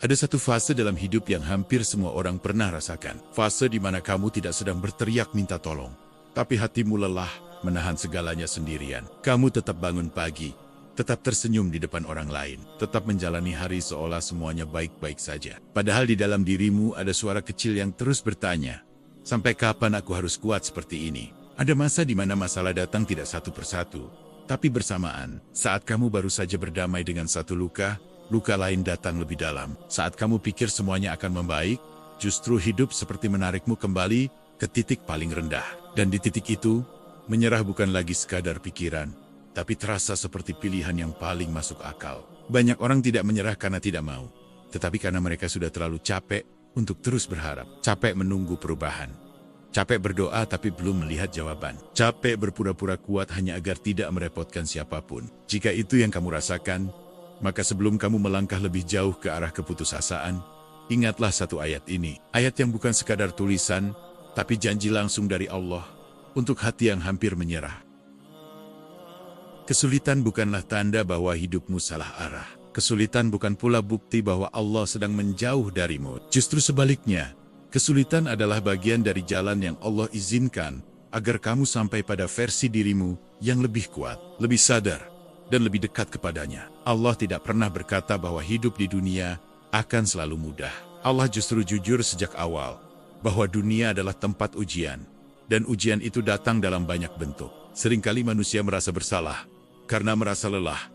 Ada satu fase dalam hidup yang hampir semua orang pernah rasakan. Fase di mana kamu tidak sedang berteriak minta tolong, tapi hatimu lelah menahan segalanya sendirian. Kamu tetap bangun pagi, tetap tersenyum di depan orang lain, tetap menjalani hari seolah semuanya baik-baik saja. Padahal di dalam dirimu ada suara kecil yang terus bertanya, sampai kapan aku harus kuat seperti ini? Ada masa di mana masalah datang tidak satu persatu, tapi bersamaan. Saat kamu baru saja berdamai dengan satu luka, luka lain datang lebih dalam. Saat kamu pikir semuanya akan membaik, justru hidup seperti menarikmu kembali ke titik paling rendah. Dan di titik itu, menyerah bukan lagi sekadar pikiran, tapi terasa seperti pilihan yang paling masuk akal. Banyak orang tidak menyerah karena tidak mau, tetapi karena mereka sudah terlalu capek untuk terus berharap. Capek menunggu perubahan. Capek berdoa tapi belum melihat jawaban. Capek berpura-pura kuat hanya agar tidak merepotkan siapapun. Jika itu yang kamu rasakan, maka sebelum kamu melangkah lebih jauh ke arah keputusasaan, ingatlah satu ayat ini. Ayat yang bukan sekadar tulisan, tapi janji langsung dari Allah untuk hati yang hampir menyerah. Kesulitan bukanlah tanda bahwa hidupmu salah arah. Kesulitan bukan pula bukti bahwa Allah sedang menjauh darimu. Justru sebaliknya, kesulitan adalah bagian dari jalan yang Allah izinkan agar kamu sampai pada versi dirimu yang lebih kuat, lebih sadar, dan lebih dekat kepadanya. Allah tidak pernah berkata bahwa hidup di dunia akan selalu mudah. Allah justru jujur sejak awal bahwa dunia adalah tempat ujian, dan ujian itu datang dalam banyak bentuk. Seringkali manusia merasa bersalah karena merasa lelah,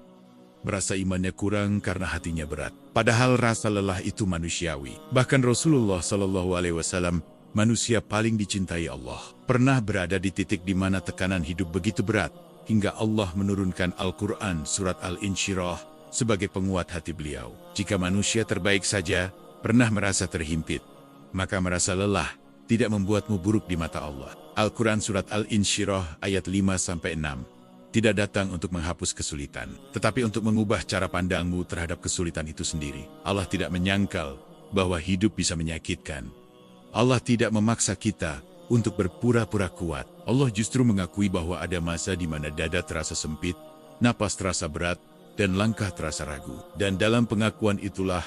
merasa imannya kurang karena hatinya berat. Padahal rasa lelah itu manusiawi. Bahkan Rasulullah SAW, manusia paling dicintai Allah, pernah berada di titik di mana tekanan hidup begitu berat, hingga Allah menurunkan Al-Quran surat Al-Insyirah sebagai penguat hati beliau. Jika manusia terbaik saja pernah merasa terhimpit, maka merasa lelah tidak membuatmu buruk di mata Allah. Al-Quran surat Al-Insyirah ayat 5-6 tidak datang untuk menghapus kesulitan, tetapi untuk mengubah cara pandangmu terhadap kesulitan itu sendiri. Allah tidak menyangkal bahwa hidup bisa menyakitkan. Allah tidak memaksa kita untuk berpura-pura kuat. Allah justru mengakui bahwa ada masa di mana dada terasa sempit, napas terasa berat, dan langkah terasa ragu. Dan dalam pengakuan itulah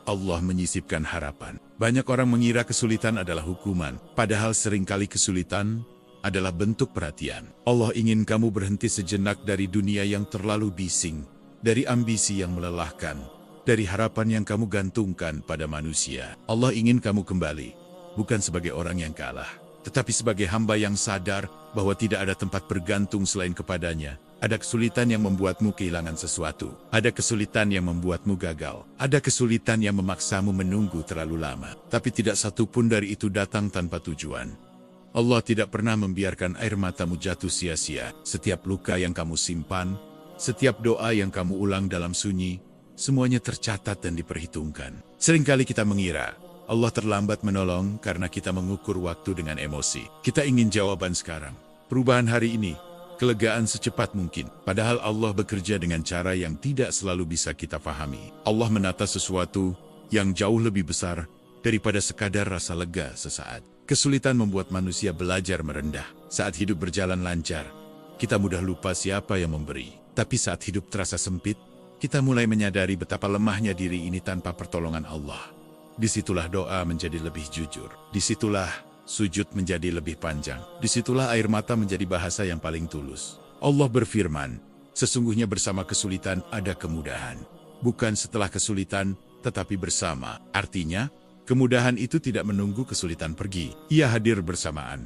Allah menyisipkan harapan. Banyak orang mengira kesulitan adalah hukuman, padahal seringkali kesulitan adalah bentuk perhatian. Allah ingin kamu berhenti sejenak dari dunia yang terlalu bising, dari ambisi yang melelahkan, dari harapan yang kamu gantungkan pada manusia. Allah ingin kamu kembali, bukan sebagai orang yang kalah, tetapi sebagai hamba yang sadar bahwa tidak ada tempat bergantung selain kepadanya. Ada kesulitan yang membuatmu kehilangan sesuatu. Ada kesulitan yang membuatmu gagal. Ada kesulitan yang memaksamu menunggu terlalu lama. Tapi tidak satu pun dari itu datang tanpa tujuan. Allah tidak pernah membiarkan air matamu jatuh sia-sia. Setiap luka yang kamu simpan, setiap doa yang kamu ulang dalam sunyi, semuanya tercatat dan diperhitungkan. Seringkali kita mengira Allah terlambat menolong karena kita mengukur waktu dengan emosi. Kita ingin jawaban sekarang, perubahan hari ini, kelegaan secepat mungkin. Padahal Allah bekerja dengan cara yang tidak selalu bisa kita pahami. Allah menata sesuatu yang jauh lebih besar daripada sekadar rasa lega sesaat. Kesulitan membuat manusia belajar merendah. Saat hidup berjalan lancar, kita mudah lupa siapa yang memberi. Tapi saat hidup terasa sempit, kita mulai menyadari betapa lemahnya diri ini tanpa pertolongan Allah. Disitulah doa menjadi lebih jujur. Disitulah sujud menjadi lebih panjang. Disitulah air mata menjadi bahasa yang paling tulus. Allah berfirman, sesungguhnya bersama kesulitan ada kemudahan. Bukan setelah kesulitan, tetapi bersama. Artinya, kemudahan itu tidak menunggu kesulitan pergi. Ia hadir bersamaan.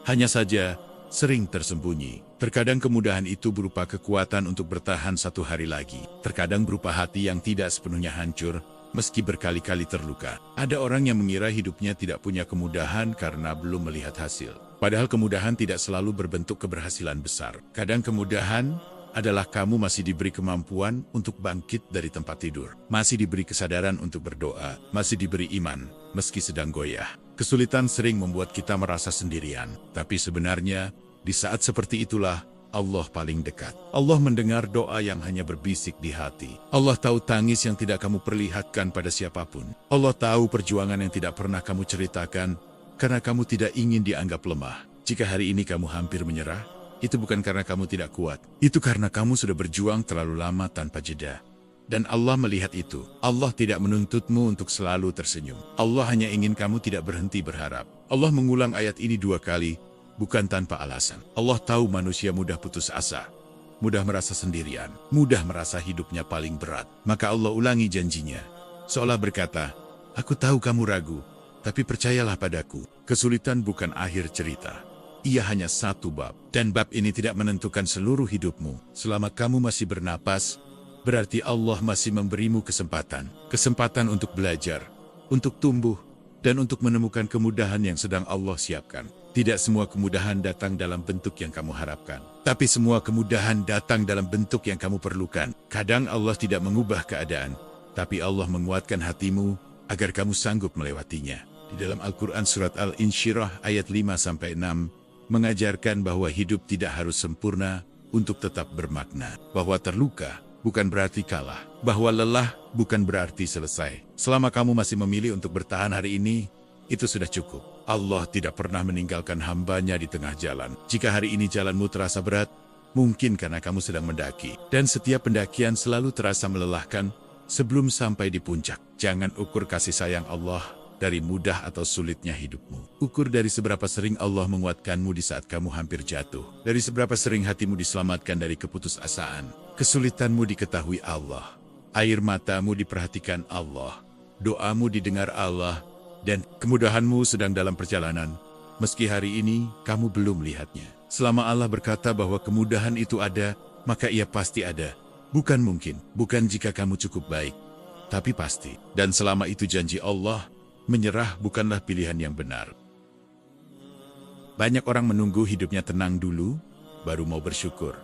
Hanya saja, sering tersembunyi. Terkadang kemudahan itu berupa kekuatan untuk bertahan satu hari lagi. Terkadang berupa hati yang tidak sepenuhnya hancur, meski berkali-kali terluka. Ada orang yang mengira hidupnya tidak punya kemudahan karena belum melihat hasil. Padahal kemudahan tidak selalu berbentuk keberhasilan besar. Kadang kemudahan adalah kamu masih diberi kemampuan untuk bangkit dari tempat tidur. Masih diberi kesadaran untuk berdoa. Masih diberi iman, meski sedang goyah. Kesulitan sering membuat kita merasa sendirian. Tapi sebenarnya, di saat seperti itulah Allah paling dekat. Allah mendengar doa yang hanya berbisik di hati. Allah tahu tangis yang tidak kamu perlihatkan pada siapapun. Allah tahu perjuangan yang tidak pernah kamu ceritakan, karena kamu tidak ingin dianggap lemah. Jika hari ini kamu hampir menyerah, itu bukan karena kamu tidak kuat. Itu karena kamu sudah berjuang terlalu lama tanpa jeda. Dan Allah melihat itu. Allah tidak menuntutmu untuk selalu tersenyum. Allah hanya ingin kamu tidak berhenti berharap. Allah mengulang ayat ini 2 kali, bukan tanpa alasan. Allah tahu manusia mudah putus asa, mudah merasa sendirian, mudah merasa hidupnya paling berat. Maka Allah ulangi janjinya, seolah berkata, aku tahu kamu ragu, tapi percayalah padaku. Kesulitan bukan akhir cerita. Ia hanya satu bab. Dan bab ini tidak menentukan seluruh hidupmu. Selama kamu masih bernapas, berarti Allah masih memberimu kesempatan. Kesempatan untuk belajar, untuk tumbuh, dan untuk menemukan kemudahan yang sedang Allah siapkan. Tidak semua kemudahan datang dalam bentuk yang kamu harapkan. Tapi semua kemudahan datang dalam bentuk yang kamu perlukan. Kadang Allah tidak mengubah keadaan, tapi Allah menguatkan hatimu agar kamu sanggup melewatinya. Di dalam Al-Quran Surat Al-Insyirah ayat 5-6, mengajarkan bahwa hidup tidak harus sempurna untuk tetap bermakna. Bahwa terluka bukan berarti kalah. Bahwa lelah bukan berarti selesai. Selama kamu masih memilih untuk bertahan hari ini, itu sudah cukup. Allah tidak pernah meninggalkan hambanya di tengah jalan. Jika hari ini jalanmu terasa berat, mungkin karena kamu sedang mendaki. Dan setiap pendakian selalu terasa melelahkan sebelum sampai di puncak. Jangan ukur kasih sayang Allah dari mudah atau sulitnya hidupmu. Ukur dari seberapa sering Allah menguatkanmu di saat kamu hampir jatuh. Dari seberapa sering hatimu diselamatkan dari keputusasaan. Kesulitanmu diketahui Allah. Air matamu diperhatikan Allah. Doamu didengar Allah. Dan kemudahanmu sedang dalam perjalanan. Meski hari ini kamu belum melihatnya. Selama Allah berkata bahwa kemudahan itu ada, maka ia pasti ada. Bukan mungkin, bukan jika kamu cukup baik, tapi pasti. Dan selama itu janji Allah, menyerah bukanlah pilihan yang benar. Banyak orang menunggu hidupnya tenang dulu, baru mau bersyukur.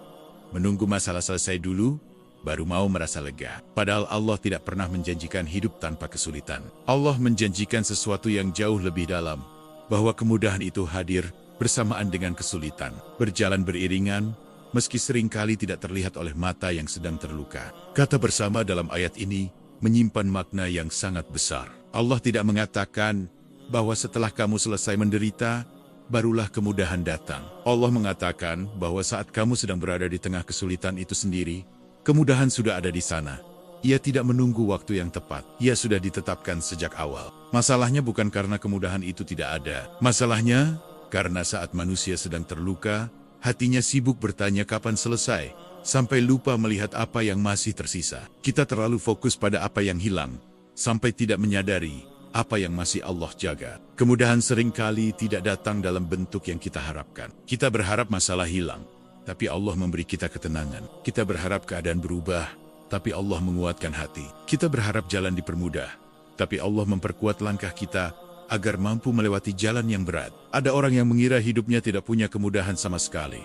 Menunggu masalah selesai dulu, baru mau merasa lega. Padahal Allah tidak pernah menjanjikan hidup tanpa kesulitan. Allah menjanjikan sesuatu yang jauh lebih dalam, bahwa kemudahan itu hadir bersamaan dengan kesulitan, berjalan beriringan, meski seringkali tidak terlihat oleh mata yang sedang terluka. Kata bersama dalam ayat ini menyimpan makna yang sangat besar. Allah tidak mengatakan bahwa setelah kamu selesai menderita, barulah kemudahan datang. Allah mengatakan bahwa saat kamu sedang berada di tengah kesulitan itu sendiri, kemudahan sudah ada di sana. Ia tidak menunggu waktu yang tepat. Ia sudah ditetapkan sejak awal. Masalahnya bukan karena kemudahan itu tidak ada. Masalahnya karena saat manusia sedang terluka, hatinya sibuk bertanya kapan selesai, sampai lupa melihat apa yang masih tersisa. Kita terlalu fokus pada apa yang hilang, sampai tidak menyadari apa yang masih Allah jaga. Kemudahan seringkali tidak datang dalam bentuk yang kita harapkan. Kita berharap masalah hilang, tapi Allah memberi kita ketenangan. Kita berharap keadaan berubah, tapi Allah menguatkan hati. Kita berharap jalan dipermudah, tapi Allah memperkuat langkah kita agar mampu melewati jalan yang berat. Ada orang yang mengira hidupnya tidak punya kemudahan sama sekali.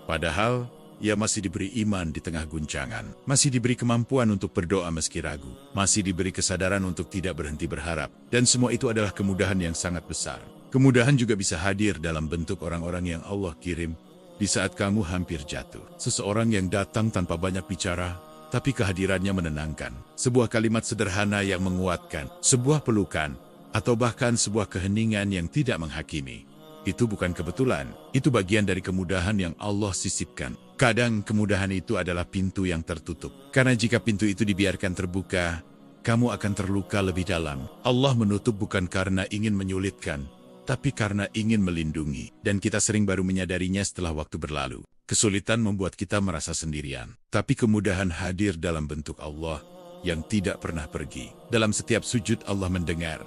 Padahal, ia masih diberi iman di tengah guncangan. Masih diberi kemampuan untuk berdoa meski ragu. Masih diberi kesadaran untuk tidak berhenti berharap. Dan semua itu adalah kemudahan yang sangat besar. Kemudahan juga bisa hadir dalam bentuk orang-orang yang Allah kirim di saat kamu hampir jatuh. Seseorang yang datang tanpa banyak bicara, tapi kehadirannya menenangkan. Sebuah kalimat sederhana yang menguatkan. Sebuah pelukan, atau bahkan sebuah keheningan yang tidak menghakimi. Itu bukan kebetulan, itu bagian dari kemudahan yang Allah sisipkan. Kadang kemudahan itu adalah pintu yang tertutup. Karena jika pintu itu dibiarkan terbuka, kamu akan terluka lebih dalam. Allah menutup bukan karena ingin menyulitkan, tapi karena ingin melindungi. Dan kita sering baru menyadarinya setelah waktu berlalu. Kesulitan membuat kita merasa sendirian. Tapi kemudahan hadir dalam bentuk Allah yang tidak pernah pergi. Dalam setiap sujud Allah mendengar.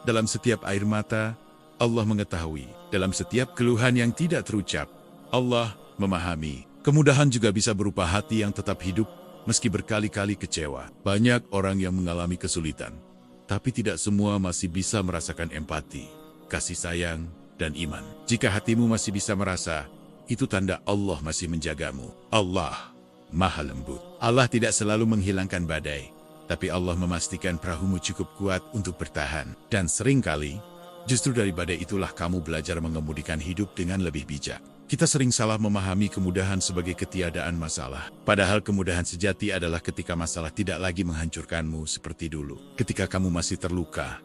Dalam setiap air mata, Allah mengetahui. Dalam setiap keluhan yang tidak terucap, Allah memahami. Kemudahan juga bisa berupa hati yang tetap hidup, meski berkali-kali kecewa. Banyak orang yang mengalami kesulitan, tapi tidak semua masih bisa merasakan empati, kasih sayang, dan iman. Jika hatimu masih bisa merasa, itu tanda Allah masih menjagamu. Allah Maha Lembut. Allah tidak selalu menghilangkan badai, tapi Allah memastikan perahumu cukup kuat untuk bertahan. Dan seringkali, justru dari badai itulah kamu belajar mengemudikan hidup dengan lebih bijak. Kita sering salah memahami kemudahan sebagai ketiadaan masalah. Padahal kemudahan sejati adalah ketika masalah tidak lagi menghancurkanmu seperti dulu. Ketika kamu masih terluka,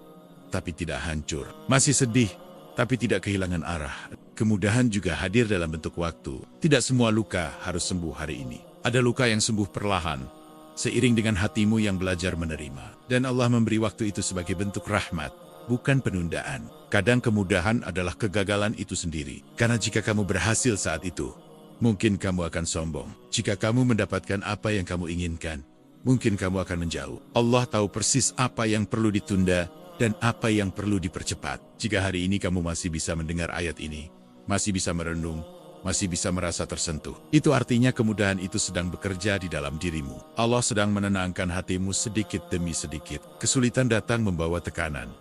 tapi tidak hancur. Masih sedih, tapi tidak kehilangan arah. Kemudahan juga hadir dalam bentuk waktu. Tidak semua luka harus sembuh hari ini. Ada luka yang sembuh perlahan. seiring dengan hatimu yang belajar menerima. Dan Allah memberi waktu itu sebagai bentuk rahmat, bukan penundaan. Kadang kemudahan adalah kegagalan itu sendiri. Karena jika kamu berhasil saat itu, mungkin kamu akan sombong. Jika kamu mendapatkan apa yang kamu inginkan, mungkin kamu akan menjauh. Allah tahu persis apa yang perlu ditunda dan apa yang perlu dipercepat. Jika hari ini kamu masih bisa mendengar ayat ini, masih bisa merenung, masih bisa merasa tersentuh, itu artinya kemudahan itu sedang bekerja di dalam dirimu. Allah sedang menenangkan hatimu sedikit demi sedikit. Kesulitan datang membawa tekanan.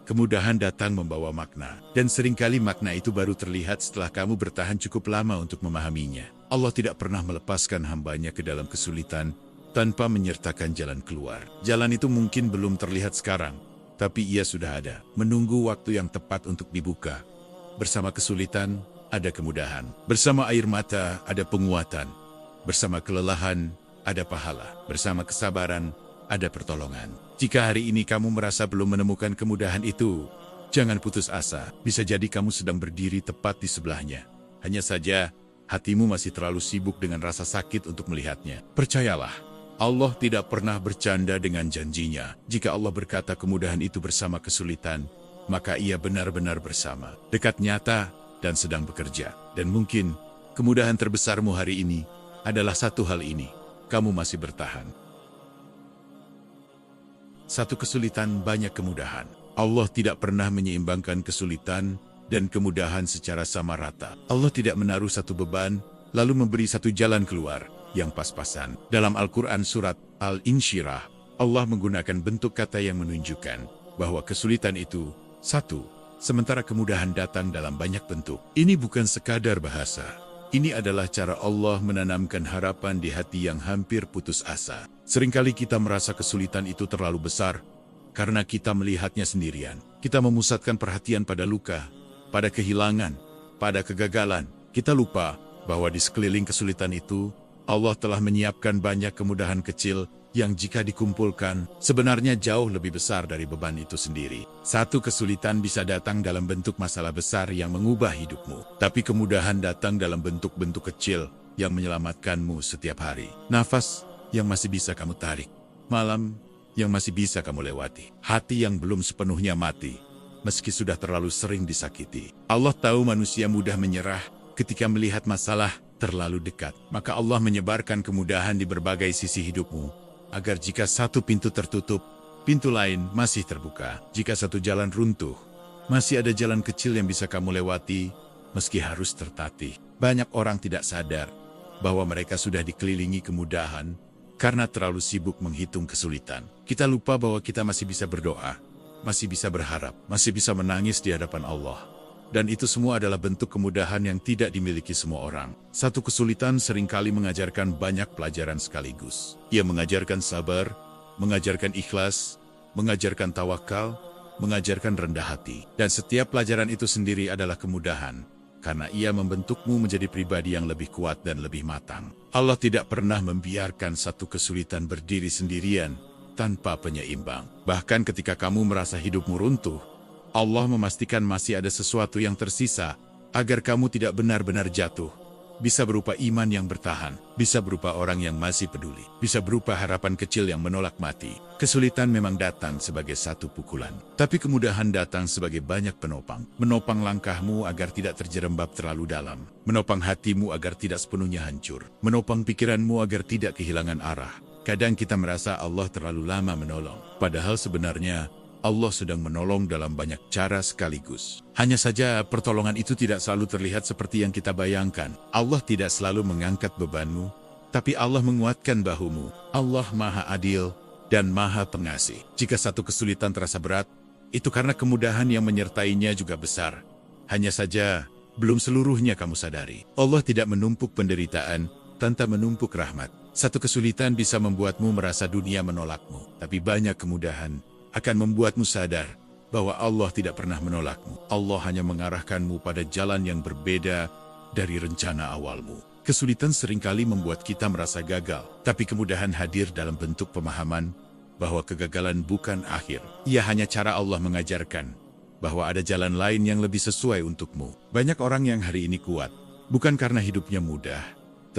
Kemudahan datang membawa makna. Dan seringkali makna itu baru terlihat setelah kamu bertahan cukup lama untuk memahaminya. Allah tidak pernah melepaskan hambanya ke dalam kesulitan tanpa menyertakan jalan keluar. Jalan itu mungkin belum terlihat sekarang, tapi ia sudah ada, menunggu waktu yang tepat untuk dibuka. Bersama kesulitan, ada kemudahan. Bersama air mata, ada penguatan. Bersama kelelahan, ada pahala. Bersama kesabaran, ada pertolongan. Jika hari ini kamu merasa belum menemukan kemudahan itu, jangan putus asa. Bisa jadi kamu sedang berdiri tepat di sebelahnya. Hanya saja, hatimu masih terlalu sibuk dengan rasa sakit untuk melihatnya. Percayalah, Allah tidak pernah bercanda dengan janjinya. Jika Allah berkata kemudahan itu bersama kesulitan, maka ia benar-benar bersama, dekat, nyata, dan sedang bekerja. Dan mungkin, kemudahan terbesarmu hari ini adalah satu hal ini: kamu masih bertahan. Satu kesulitan, banyak kemudahan. Allah tidak pernah menyeimbangkan kesulitan dan kemudahan secara sama rata. Allah tidak menaruh satu beban, lalu memberi satu jalan keluar yang pas-pasan. Dalam Al-Quran surat Al-Insyirah, Allah menggunakan bentuk kata yang menunjukkan bahwa kesulitan itu satu, sementara kemudahan datang dalam banyak bentuk. Ini bukan sekadar bahasa. Ini adalah cara Allah menanamkan harapan di hati yang hampir putus asa. Seringkali kita merasa kesulitan itu terlalu besar karena kita melihatnya sendirian. Kita memusatkan perhatian pada luka, pada kehilangan, pada kegagalan. Kita lupa bahwa di sekeliling kesulitan itu, Allah telah menyiapkan banyak kemudahan kecil yang jika dikumpulkan, sebenarnya jauh lebih besar dari beban itu sendiri. Satu kesulitan bisa datang dalam bentuk masalah besar yang mengubah hidupmu. Tapi kemudahan datang dalam bentuk-bentuk kecil yang menyelamatkanmu setiap hari. Nafas yang masih bisa kamu tarik. Malam yang masih bisa kamu lewati. Hati yang belum sepenuhnya mati, meski sudah terlalu sering disakiti. Allah tahu manusia mudah menyerah ketika melihat masalah terlalu dekat. Maka Allah menyebarkan kemudahan di berbagai sisi hidupmu, agar jika satu pintu tertutup, pintu lain masih terbuka. Jika satu jalan runtuh, masih ada jalan kecil yang bisa kamu lewati, meski harus tertatih. Banyak orang tidak sadar bahwa mereka sudah dikelilingi kemudahan karena terlalu sibuk menghitung kesulitan. Kita lupa bahwa kita masih bisa berdoa, masih bisa berharap, masih bisa menangis di hadapan Allah. Dan itu semua adalah bentuk kemudahan yang tidak dimiliki semua orang. Satu kesulitan seringkali mengajarkan banyak pelajaran sekaligus. Ia mengajarkan sabar, mengajarkan ikhlas, mengajarkan tawakal, mengajarkan rendah hati. Dan setiap pelajaran itu sendiri adalah kemudahan, karena ia membentukmu menjadi pribadi yang lebih kuat dan lebih matang. Allah tidak pernah membiarkan satu kesulitan berdiri sendirian tanpa penyeimbang. Bahkan ketika kamu merasa hidupmu runtuh, Allah memastikan masih ada sesuatu yang tersisa agar kamu tidak benar-benar jatuh. Bisa berupa iman yang bertahan, bisa berupa orang yang masih peduli, bisa berupa harapan kecil yang menolak mati. Kesulitan memang datang sebagai satu pukulan, tapi kemudahan datang sebagai banyak penopang. Menopang langkahmu agar tidak terjerembab terlalu dalam, menopang hatimu agar tidak sepenuhnya hancur, menopang pikiranmu agar tidak kehilangan arah. Kadang kita merasa Allah terlalu lama menolong, padahal sebenarnya Allah sedang menolong dalam banyak cara sekaligus. Hanya saja pertolongan itu tidak selalu terlihat seperti yang kita bayangkan. Allah tidak selalu mengangkat bebanmu, tapi Allah menguatkan bahumu. Allah Maha Adil dan Maha Pengasih. Jika satu kesulitan terasa berat, itu karena kemudahan yang menyertainya juga besar. Hanya saja, belum seluruhnya kamu sadari. Allah tidak menumpuk penderitaan tanpa menumpuk rahmat. Satu kesulitan bisa membuatmu merasa dunia menolakmu, tapi banyak kemudahan akan membuatmu sadar bahwa Allah tidak pernah menolakmu. Allah hanya mengarahkanmu pada jalan yang berbeda dari rencana awalmu. Kesulitan seringkali membuat kita merasa gagal, tapi kemudahan hadir dalam bentuk pemahaman bahwa kegagalan bukan akhir. Ia hanya cara Allah mengajarkan bahwa ada jalan lain yang lebih sesuai untukmu. Banyak orang yang hari ini kuat, bukan karena hidupnya mudah,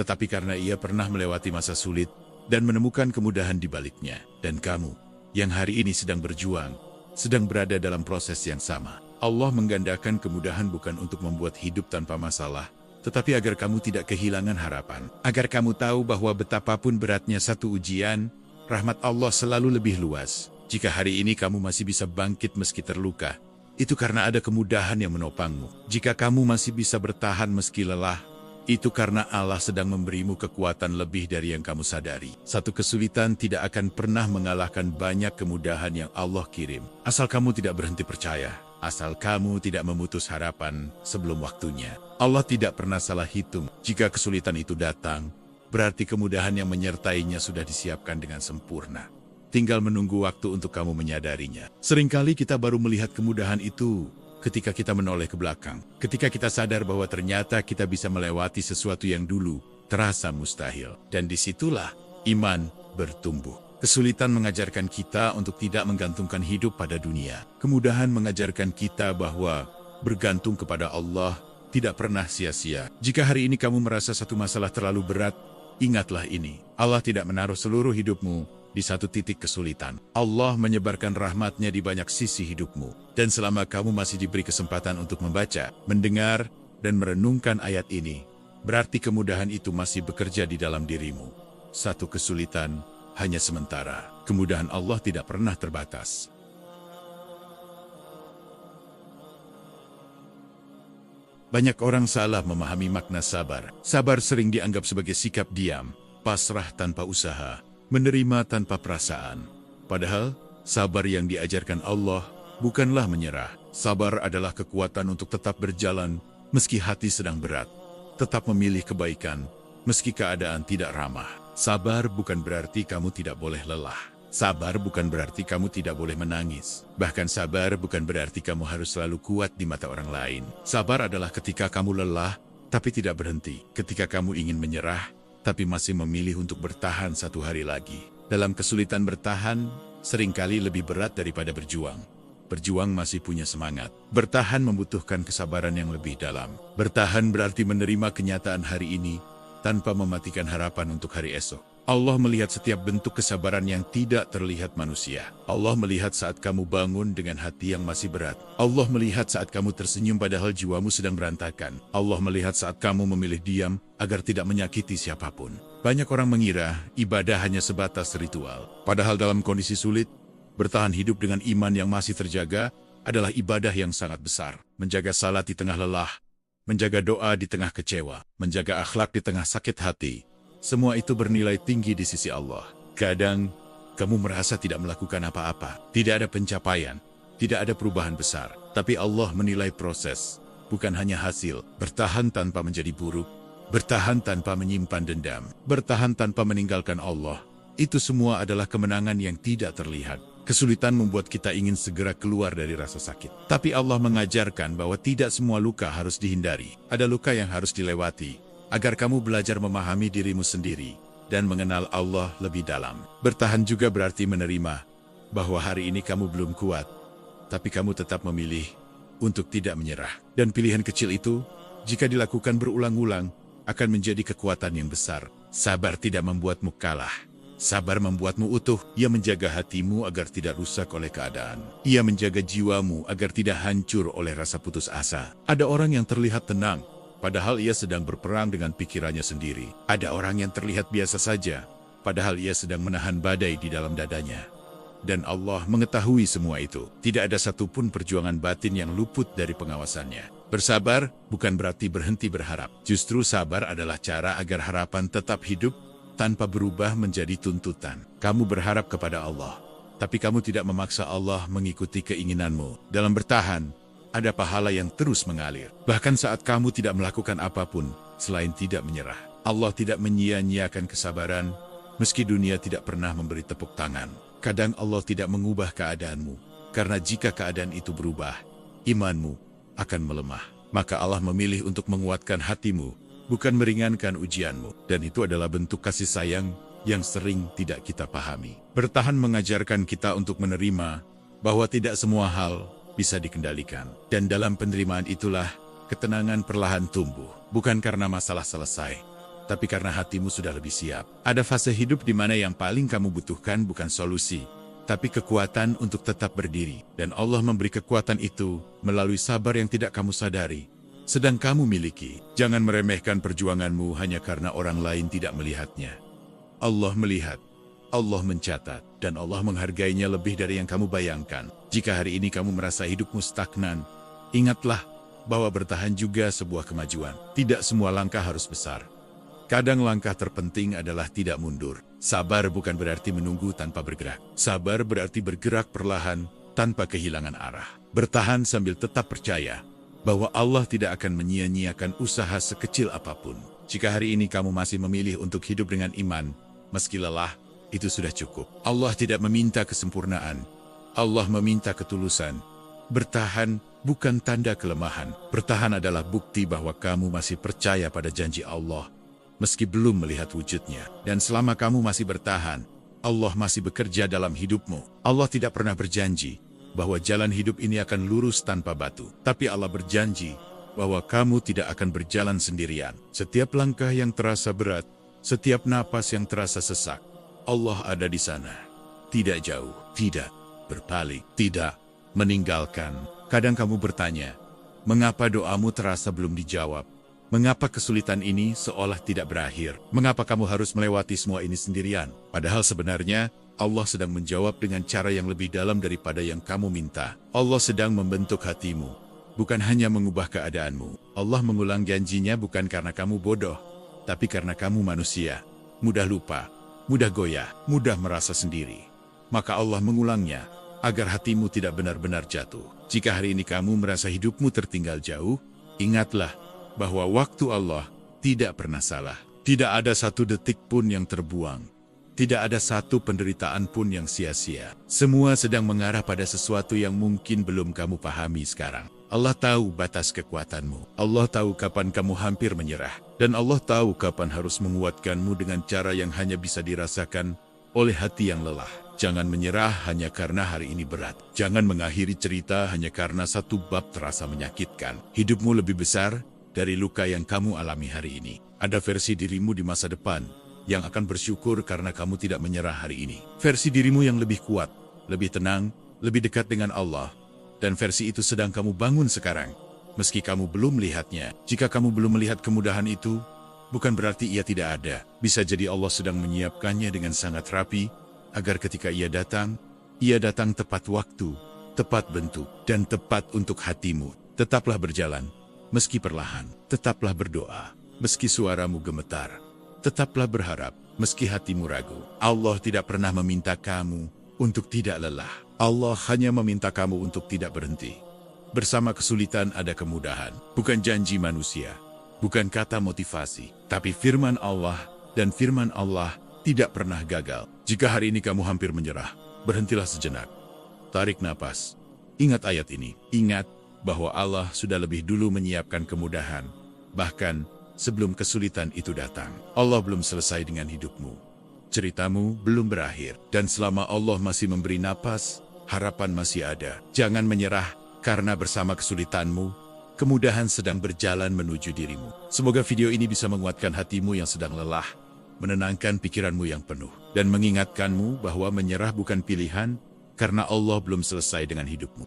tetapi karena ia pernah melewati masa sulit dan menemukan kemudahan di baliknya. Dan kamu, yang hari ini sedang berjuang, sedang berada dalam proses yang sama. Allah menggandakan kemudahan bukan untuk membuat hidup tanpa masalah, tetapi agar kamu tidak kehilangan harapan. Agar kamu tahu bahwa betapapun beratnya satu ujian, rahmat Allah selalu lebih luas. Jika hari ini kamu masih bisa bangkit meski terluka, itu karena ada kemudahan yang menopangmu. Jika kamu masih bisa bertahan meski lelah, itu karena Allah sedang memberimu kekuatan lebih dari yang kamu sadari. Satu kesulitan tidak akan pernah mengalahkan banyak kemudahan yang Allah kirim. Asal kamu tidak berhenti percaya, asal kamu tidak memutus harapan sebelum waktunya. Allah tidak pernah salah hitung. Jika kesulitan itu datang, berarti kemudahan yang menyertainya sudah disiapkan dengan sempurna. Tinggal menunggu waktu untuk kamu menyadarinya. Seringkali kita baru melihat kemudahan itu ketika kita menoleh ke belakang, ketika kita sadar bahwa ternyata kita bisa melewati sesuatu yang dulu terasa mustahil. Dan disitulah iman bertumbuh. Kesulitan mengajarkan kita untuk tidak menggantungkan hidup pada dunia. Kemudahan mengajarkan kita bahwa bergantung kepada Allah tidak pernah sia-sia. Jika hari ini kamu merasa satu masalah terlalu berat, ingatlah ini. Allah tidak menaruh seluruh hidupmu di satu titik kesulitan. Allah menyebarkan rahmat-Nya di banyak sisi hidupmu. Dan selama kamu masih diberi kesempatan untuk membaca, mendengar, dan merenungkan ayat ini, berarti kemudahan itu masih bekerja di dalam dirimu. Satu kesulitan hanya sementara. Kemudahan Allah tidak pernah terbatas. Banyak orang salah memahami makna sabar. Sabar sering dianggap sebagai sikap diam, pasrah tanpa usaha, menerima tanpa perasaan. Padahal, sabar yang diajarkan Allah bukanlah menyerah. Sabar adalah kekuatan untuk tetap berjalan meski hati sedang berat. Tetap memilih kebaikan meski keadaan tidak ramah. Sabar bukan berarti kamu tidak boleh lelah. Sabar bukan berarti kamu tidak boleh menangis. Bahkan sabar bukan berarti kamu harus selalu kuat di mata orang lain. Sabar adalah ketika kamu lelah tapi tidak berhenti. Ketika kamu ingin menyerah tapi masih memilih untuk bertahan satu hari lagi. Dalam kesulitan bertahan, seringkali lebih berat daripada berjuang. Berjuang masih punya semangat. Bertahan membutuhkan kesabaran yang lebih dalam. Bertahan berarti menerima kenyataan hari ini, tanpa mematikan harapan untuk hari esok. Allah melihat setiap bentuk kesabaran yang tidak terlihat manusia. Allah melihat saat kamu bangun dengan hati yang masih berat. Allah melihat saat kamu tersenyum padahal jiwamu sedang berantakan. Allah melihat saat kamu memilih diam agar tidak menyakiti siapapun. Banyak orang mengira ibadah hanya sebatas ritual. Padahal dalam kondisi sulit, bertahan hidup dengan iman yang masih terjaga adalah ibadah yang sangat besar. Menjaga salat di tengah lelah, menjaga doa di tengah kecewa, menjaga akhlak di tengah sakit hati. Semua itu bernilai tinggi di sisi Allah. Kadang, kamu merasa tidak melakukan apa-apa. Tidak ada pencapaian. Tidak ada perubahan besar. Tapi Allah menilai proses, bukan hanya hasil. Bertahan tanpa menjadi buruk. Bertahan tanpa menyimpan dendam. Bertahan tanpa meninggalkan Allah. Itu semua adalah kemenangan yang tidak terlihat. Kesulitan membuat kita ingin segera keluar dari rasa sakit. Tapi Allah mengajarkan bahwa tidak semua luka harus dihindari. Ada luka yang harus dilewati, agar kamu belajar memahami dirimu sendiri dan mengenal Allah lebih dalam. Bertahan juga berarti menerima bahwa hari ini kamu belum kuat, tapi kamu tetap memilih untuk tidak menyerah. Dan pilihan kecil itu, jika dilakukan berulang-ulang, akan menjadi kekuatan yang besar. Sabar tidak membuatmu kalah. Sabar membuatmu utuh. Ia menjaga hatimu agar tidak rusak oleh keadaan. Ia menjaga jiwamu agar tidak hancur oleh rasa putus asa. Ada orang yang terlihat tenang, padahal ia sedang berperang dengan pikirannya sendiri. Ada orang yang terlihat biasa saja, padahal ia sedang menahan badai di dalam dadanya. Dan Allah mengetahui semua itu. Tidak ada satupun perjuangan batin yang luput dari pengawasannya. Bersabar bukan berarti berhenti berharap. Justru sabar adalah cara agar harapan tetap hidup tanpa berubah menjadi tuntutan. Kamu berharap kepada Allah, tapi kamu tidak memaksa Allah mengikuti keinginanmu. Dalam bertahan, ada pahala yang terus mengalir. Bahkan saat kamu tidak melakukan apapun selain tidak menyerah. Allah tidak menyia-nyiakan kesabaran, meski dunia tidak pernah memberi tepuk tangan. Kadang Allah tidak mengubah keadaanmu, karena jika keadaan itu berubah, imanmu akan melemah. Maka Allah memilih untuk menguatkan hatimu, bukan meringankan ujianmu. Dan itu adalah bentuk kasih sayang yang sering tidak kita pahami. Bertahan mengajarkan kita untuk menerima bahwa tidak semua hal bisa dikendalikan. Dan dalam penerimaan itulah ketenangan perlahan tumbuh. Bukan karena masalah selesai, tapi karena hatimu sudah lebih siap. Ada fase hidup di mana yang paling kamu butuhkan bukan solusi, tapi kekuatan untuk tetap berdiri. Dan Allah memberi kekuatan itu melalui sabar yang tidak kamu sadari, sedang kamu miliki. Jangan meremehkan perjuanganmu hanya karena orang lain tidak melihatnya. Allah melihat, Allah mencatat, dan Allah menghargainya lebih dari yang kamu bayangkan. Jika hari ini kamu merasa hidupmu stagnan, ingatlah bahwa bertahan juga sebuah kemajuan. Tidak semua langkah harus besar. Kadang langkah terpenting adalah tidak mundur. Sabar bukan berarti menunggu tanpa bergerak. Sabar berarti bergerak perlahan tanpa kehilangan arah. Bertahan sambil tetap percaya bahwa Allah tidak akan menyia-nyiakan usaha sekecil apapun. Jika hari ini kamu masih memilih untuk hidup dengan iman, meski lelah, itu sudah cukup. Allah tidak meminta kesempurnaan. Allah meminta ketulusan. Bertahan bukan tanda kelemahan. Bertahan adalah bukti bahwa kamu masih percaya pada janji Allah, meski belum melihat wujudnya. Dan selama kamu masih bertahan, Allah masih bekerja dalam hidupmu. Allah tidak pernah berjanji bahwa jalan hidup ini akan lurus tanpa batu. Tapi Allah berjanji bahwa kamu tidak akan berjalan sendirian. Setiap langkah yang terasa berat, setiap napas yang terasa sesak, Allah ada di sana. Tidak jauh, tidak berpaling, tidak meninggalkan. Kadang kamu bertanya, mengapa doamu terasa belum dijawab? Mengapa kesulitan ini seolah tidak berakhir? Mengapa kamu harus melewati semua ini sendirian? Padahal sebenarnya Allah sedang menjawab dengan cara yang lebih dalam daripada yang kamu minta. Allah sedang membentuk hatimu, bukan hanya mengubah keadaanmu. Allah mengulang janjinya bukan karena kamu bodoh, tapi karena kamu manusia, mudah lupa, mudah goyah, mudah merasa sendiri. Maka Allah mengulangnya agar hatimu tidak benar-benar jatuh. Jika hari ini kamu merasa hidupmu tertinggal jauh, ingatlah bahwa waktu Allah tidak pernah salah. Tidak ada satu detik pun yang terbuang. Tidak ada satu penderitaan pun yang sia-sia. Semua sedang mengarah pada sesuatu yang mungkin belum kamu pahami sekarang. Allah tahu batas kekuatanmu. Allah tahu kapan kamu hampir menyerah. Dan Allah tahu kapan harus menguatkanmu dengan cara yang hanya bisa dirasakan oleh hati yang lelah. Jangan menyerah hanya karena hari ini berat. Jangan mengakhiri cerita hanya karena satu bab terasa menyakitkan. Hidupmu lebih besar dari luka yang kamu alami hari ini. Ada versi dirimu di masa depan yang akan bersyukur karena kamu tidak menyerah hari ini. Versi dirimu yang lebih kuat, lebih tenang, lebih dekat dengan Allah. Dan versi itu sedang kamu bangun sekarang, meski kamu belum melihatnya. Jika kamu belum melihat kemudahan itu, bukan berarti ia tidak ada. Bisa jadi Allah sedang menyiapkannya dengan sangat rapi, agar ketika ia datang tepat waktu, tepat bentuk, dan tepat untuk hatimu. Tetaplah berjalan, meski perlahan. Tetaplah berdoa, meski suaramu gemetar. Tetaplah berharap, meski hatimu ragu. Allah tidak pernah meminta kamu untuk tidak lelah. Allah hanya meminta kamu untuk tidak berhenti. Bersama kesulitan ada kemudahan. Bukan janji manusia, bukan kata motivasi, tapi firman Allah. Dan firman Allah tidak pernah gagal. Jika hari ini kamu hampir menyerah, berhentilah sejenak. Tarik napas. Ingat ayat ini. Ingat bahwa Allah sudah lebih dulu menyiapkan kemudahan. Bahkan sebelum kesulitan itu datang. Allah belum selesai dengan hidupmu. Ceritamu belum berakhir. Dan selama Allah masih memberi napas, harapan masih ada. Jangan menyerah, karena bersama kesulitanmu, kemudahan sedang berjalan menuju dirimu. Semoga video ini bisa menguatkan hatimu yang sedang lelah, menenangkan pikiranmu yang penuh, dan mengingatkanmu bahwa menyerah bukan pilihan, karena Allah belum selesai dengan hidupmu.